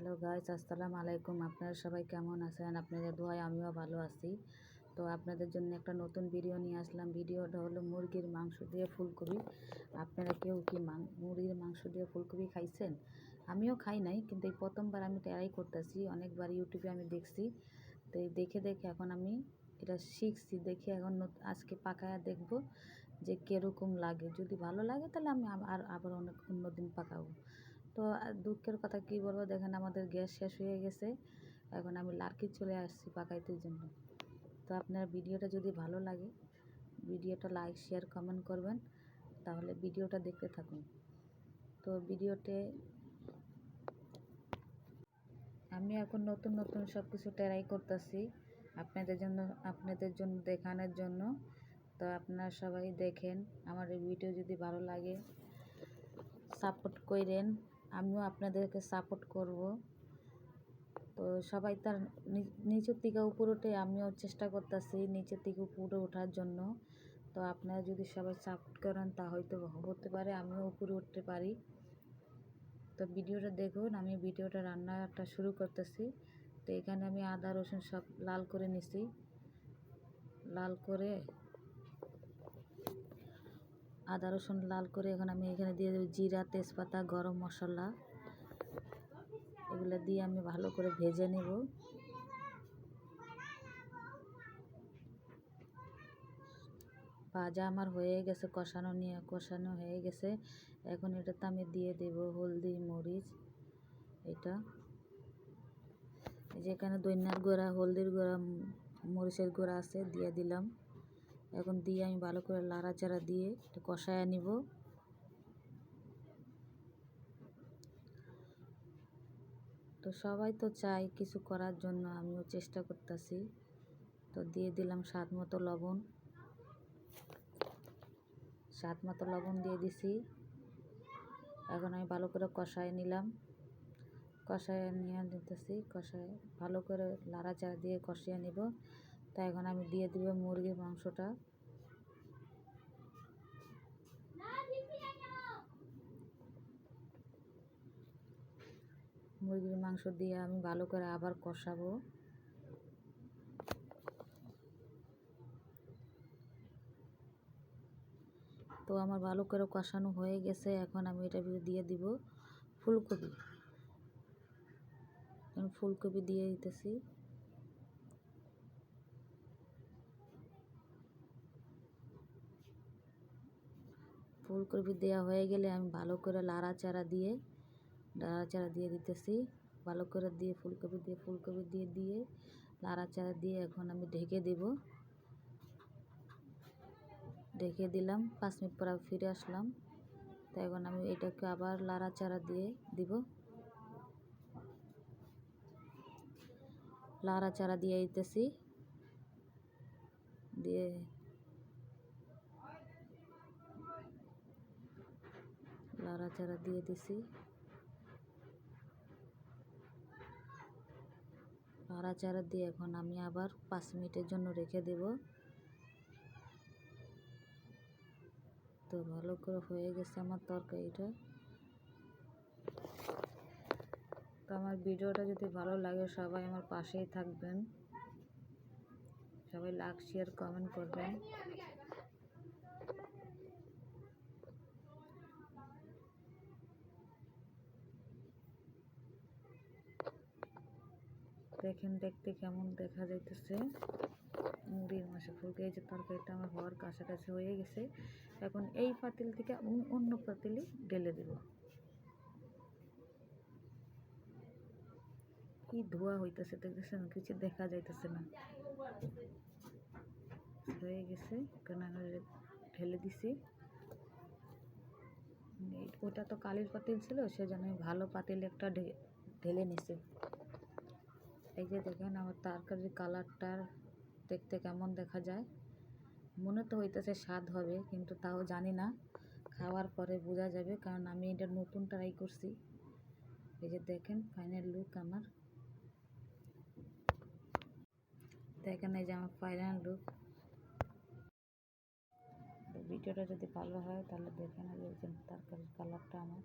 Hello guys, আসসালামু আলাইকুম। আপনারা সবাই কেমন আছেন? আপনাদের দোয়ায় আমিও ভালো আছি। তো আপনাদের জন্য একটা নতুন ভিডিও নিয়ে আসলাম। ভিডিওটা হলো মুরগির মাংস দিয়ে ফুলকপি। আপনারা কেউ কি মুরগির মাংস দিয়ে ফুলকপি খাইছেন? আমিও খাই নাই, কিন্তু এই প্রথমবার আমি ট্রাই করতেছি। অনেকবার ইউটিউবে আমি দেখছি, তো এই দেখে দেখে এখন আমি এটা শিখছি। দেখে এখন আজকে পাকায়া দেখব যে কীরকম লাগে। যদি ভালো লাগে তাহলে আমি আবার অন্য দিন পাকাবো। তো দুঃখের কথা কী বলবো, দেখেন আমাদের গ্যাস শেষ হয়ে গেছে। এখন আমি লার্কি চলে আসছি পাকাইতে জন্য। তো আপনার ভিডিওটা যদি ভালো লাগে, ভিডিওটা লাইক শেয়ার কমেন্ট করবেন, তাহলে ভিডিওটা দেখতে থাকুন। তো ভিডিওতে আমি এখন নতুন নতুন সব কিছু ট্রাই করতেছি আপনাদের জন্য দেখানোর জন্য। তো আপনারা সবাই দেখেন, আমার এই ভিডিও যদি ভালো লাগে সাপোর্ট করেন, আমিও আপনাদেরকে সাপোর্ট করব। তো সবাই তার নিচের থেকে উপরে উঠে, আমিও চেষ্টা করতেছি নিচের থেকে উপরে ওঠার জন্য। তো আপনারা যদি সবাই সাপোর্ট করেন তা হয়তো হতে পারে আমিও উপরে উঠতে পারি। তো ভিডিওটা দেখুন, আমি ভিডিওটা রান্নাটা শুরু করতেছি। তো এখানে আমি আদা রসুন সব লাল করে নিছি। আদা রসুন লাল করে এখন আমি এখানে দিয়ে দেবো জিরা, তেজপাতা, গরম মশলা। এগুলো দিয়ে আমি ভালো করে ভেজে নেব। ভাজা আমার হয়ে গেছে, কষানো হয়ে গেছে। এখন এটাতে আমি দিয়ে দেব হলদি, মরিচ। এটা যেখানে ধনিয়ার গুঁড়া, হলদির গুঁড়া, মরিচের গুঁড়া আছে দিয়ে দিলাম। এখন দিয়ে আমি ভালো করে লাড়াচাড়া দিয়ে একটু কষায় নিব। তো সবাই তো চায় কিছু করার জন্য, আমিও চেষ্টা করতেছি। তো দিয়ে দিলাম স্বাদ মতো লবণ দিয়ে দিছি। এখন আমি ভালো করে কষায় নিলাম, কষায় ভালো করে লাড়াচাড়া দিয়ে কষিয়ে নিব। তো এখন আমি দিয়ে দিব মুরগির মাংসটা। মুরগির মাংস দিয়ে আমি ভালো করে আবার কষাবো। তো আমার ভালো করে কষানো হয়ে গেছে। এখন আমি এটা দিয়ে দিব ফুলকপি দিয়ে দিতেছি। ফুলকপি দেওয়া হয়ে গেলে আমি ভালো করে লাড়াচাড়া দিয়ে দিতেছি। ভালো করে দিয়ে ফুলকপি দিয়ে লাড়াচাড়া দিয়ে এখন আমি ঢেকে দিলাম। 5 মিনিট পর ফিরে আসলাম। তো এখন আমি এটাকে আবার লাড়াচাড়া দিয়ে দিব। লাড়াচাড়া দিয়ে দিতেছি, দিয়ে লাড়াচাড়া দিয়ে দিছি। লাড়াচাড়া দিয়ে এখন আমি আবার 5 মিনিটের জন্য রেখে দেব। তো ভালো করে হয়ে গেছে আমার তরকারিটা। তো আমার ভিডিওটা যদি ভালো লাগে সবাই আমার পাশেই থাকবেন, সবাই লাইক শেয়ার কমেন্ট করবেন। দেখেন দেখতে কেমন দেখা যাইতেছে মুরগির মাংস ফুলকে। এই যে তরকারিটা আমার হওয়ার কাছাকাছি হয়ে গেছে। এখন এই পাতিল থেকে অন্য পাতিলে ঢেলে দেব। কি ধোয়া হইতেছে দেখতেছেন, কিছু দেখা যাইতেছে না। হয়ে গেছে, কারণ আমি ঢেলে দিছি। ওটা তো কালির পাতিল ছিল, সেজন্য আমি ভালো পাতিল একটা ঢেলে নিছি। এই যে দেখেন আমার তরকারির কালারটা দেখতে কেমন দেখা যায়। মনে তো হইতেছে স্বাদ হবে, কিন্তু তাও জানি না, খাওয়ার পরে বোঝা যাবে, কারণ আমি এটা নতুন ট্রাই করছি। এই যে দেখেন ফাইনাল লুক আমার, দেখেন এই যে আমার ফাইনাল লুক। ভিডিওটা যদি ভালো হয় তাহলে দেখেন, এই যে তরকারির কালারটা আমার